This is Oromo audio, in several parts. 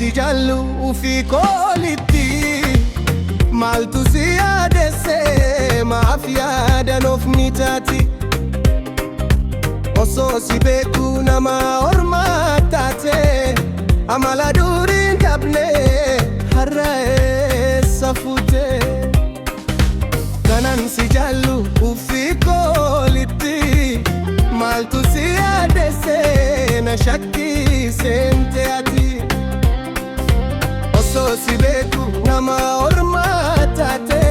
si jaallu ufii koolitti maaltu si yaadesse maaf yaadan of ni taati osoo si beeku nama ormaa taate amala duriin qabne har'a eessa fuute kanan si jaallu ufii koolitti maaltu si yaadesse na shakkisente ati osoo si beeku nama ormaa taate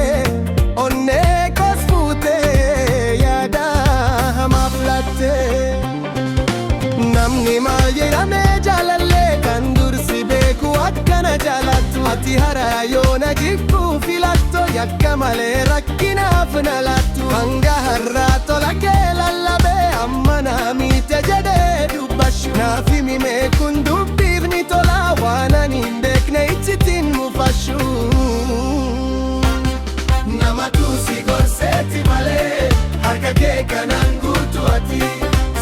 onnee kos fuute yaada hamaaf latte namni maal jedhamee jaalallee kan dursi beeku akkana jaalattu ati haraa yoona jibbuu filatto yakka malee rakkinaaf na lattu hanga har'aa tola kee lallabee amma naa miite jedhee dubbashu naaf himimee kun dubbiif ni tola waan ani hin beekne ittiin mufashu namatu si gorseeti malee harka kee kanaan guutu ati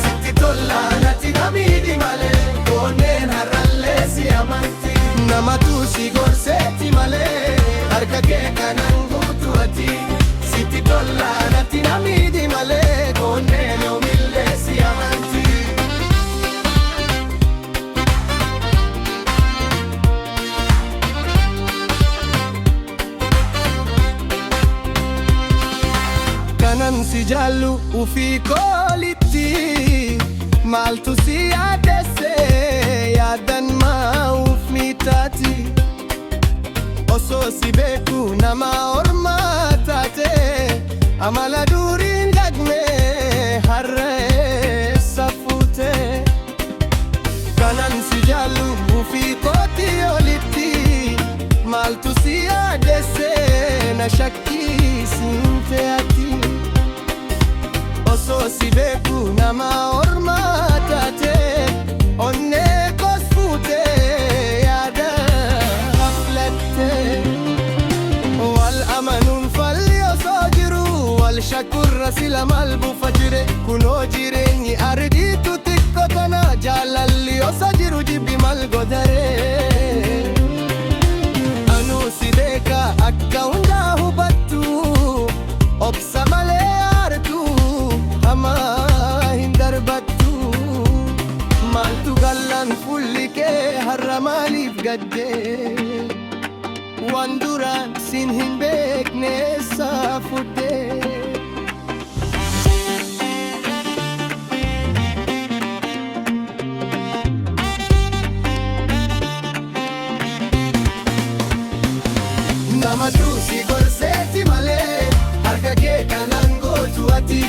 sitti tollaa natti namiidhi malee koonneen har'allee si amanti namatu si gorseeti malee harka kee kanaan guutu ati sitti tollaa natti namiidhi malee koonneen yoomillee si amanti kanan si jaallu ufii koolitti maaltu si yaadesse yaadan maa'uuf ni taati osoo si beeku nama ormaa taate amala duriin gagne har'a eessa fuute kanan si jaallu ufii kooti olitti maaltu si yaadesse na shakkisinte ati osoo si beeku nama ormaa taate onnee kos fuute yaada haflatte wal amanuun falli osoo jiru wal shakkurra sila maal buufa jire kunoo jireenyi ardiitu xiqqoo tana jaalalli osoo jiru jibbi maal godaree anuu si beeka akka hundaa hubattu obsa malee hin darbattu maaltu gallan fulli kee har'a maaliif gadde waan duraan sin hin beekne eessa fudde namatu si gorseeti malee harka kee kanaan gootu ati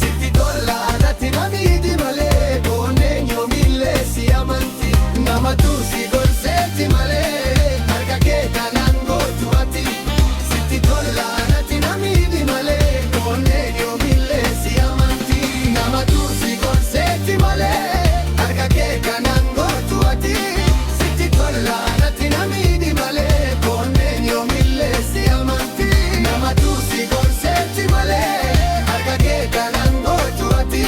sitti tollaa natti namiidhi malee koonneen yoomillee si amanti namatu si gorseeti malee harka kee kanaan gootu ati sitti tollaa natti namiidhi malee koonneen yoomillee si amanti namatu si gorseeti malee harka kee kanaan gootu ati sitti tollaa natti namiidhi malee koonneen yoomillee si amanti namatu si gorseeti malee harka kee kanaan gootu ati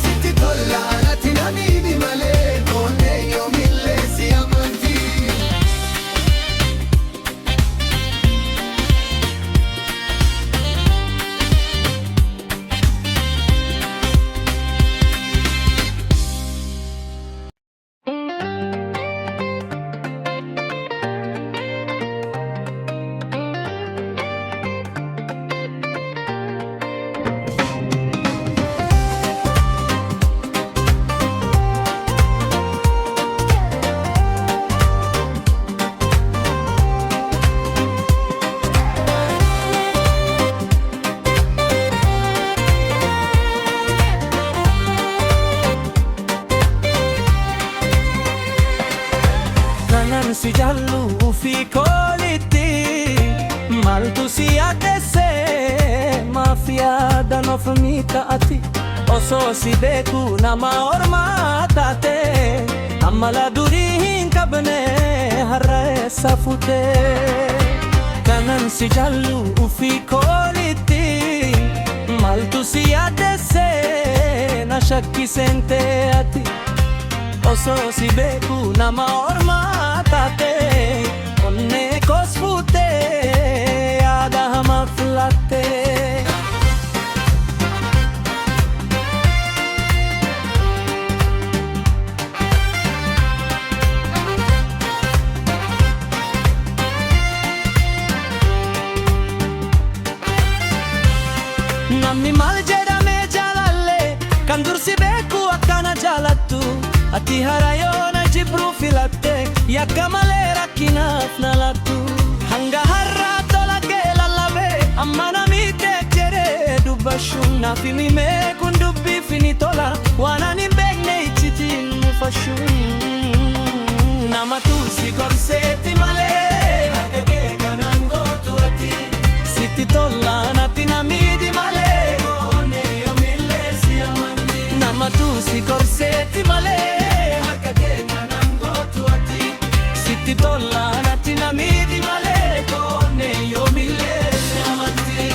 sitti tollaa natti namiidhi malee koonneen yoomillee si amanti si jaallu ufii koolitti maaltu si yaadesse maaf yaadan of ni taati osoo si beeku nama ormaa taate amala durii hin qabne har'a eessa fuute kanan si jaallu ufii koolitti maaltu si yaadesse na shakkisente ati osoo si beeku nama ormaa taate onnee koos fuutee yaada hamaa filattee. Namni maal jedhamee jaalallee kan dursi beeku akkana jaalattu ati harayoona jibruu filatte yakka malee rakkinaaf na lattu hanga har'aa tola kee lallabee amma namiitee jedhee dubbashuun naaf himimee kun dubbiif ni tola waan ani hin beekne iccitiin mufashuun namatu si gorseetti malee akka kee kanaan gootu ati sitti tola natti namiidi malee. Namatu si gorseetti malee akka kee kanaan gootu ati sitti tola natti namiidi malee koone yoomillee si amanti.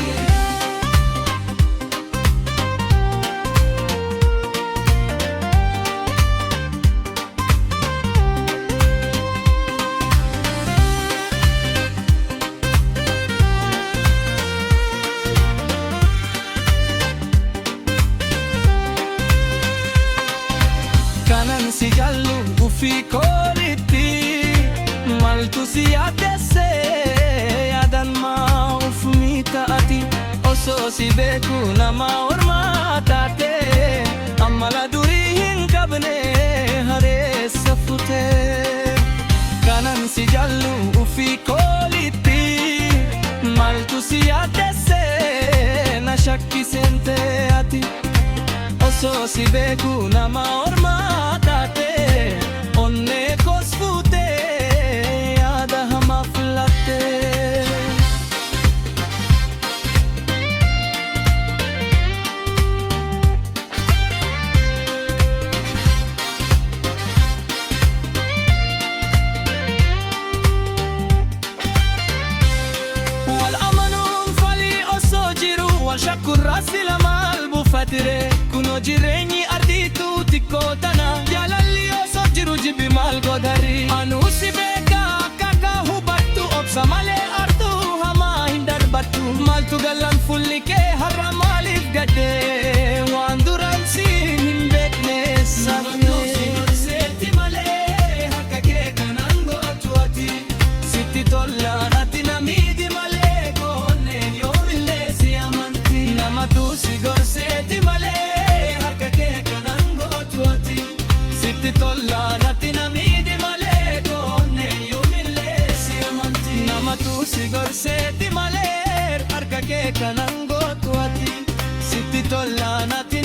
Kanan si jaallu ufii koolitti maaltu si yaadessee yaadan maa uf miidhati osoo si beeku nama ormaa taate amala durii hin qabne hareessa futee. Kanan si jaallu ufii koolitti maaltu si yaadessee na shakkisentee ati osoo si beeku nama ormaa taate onnee koos fuutee yaada hamaa filattee. Wal amanuun falii osoo jiru wal shakkuun raasii lamaan buufatire. Kuno jireenyi ardiitu xiqqoo tana jaalalli osoo jiru jibbi maal godhari anuu si beeka akka hubattu obsa malee artuu hamaa hin darbattu maaltu galan fulli kee har'a maaliif gaddee waan duraan si hin beekne sabneetti malee akka kee kanaan gootu ati sitti tola natti namiidi malee koonneen yoomillee si amanti namatu si gorseetti malee. Tola natti namiidi malee koone yoomillee si amanti namatu si gorseetti malee harka kee kanaan gootu ati sitti tola natti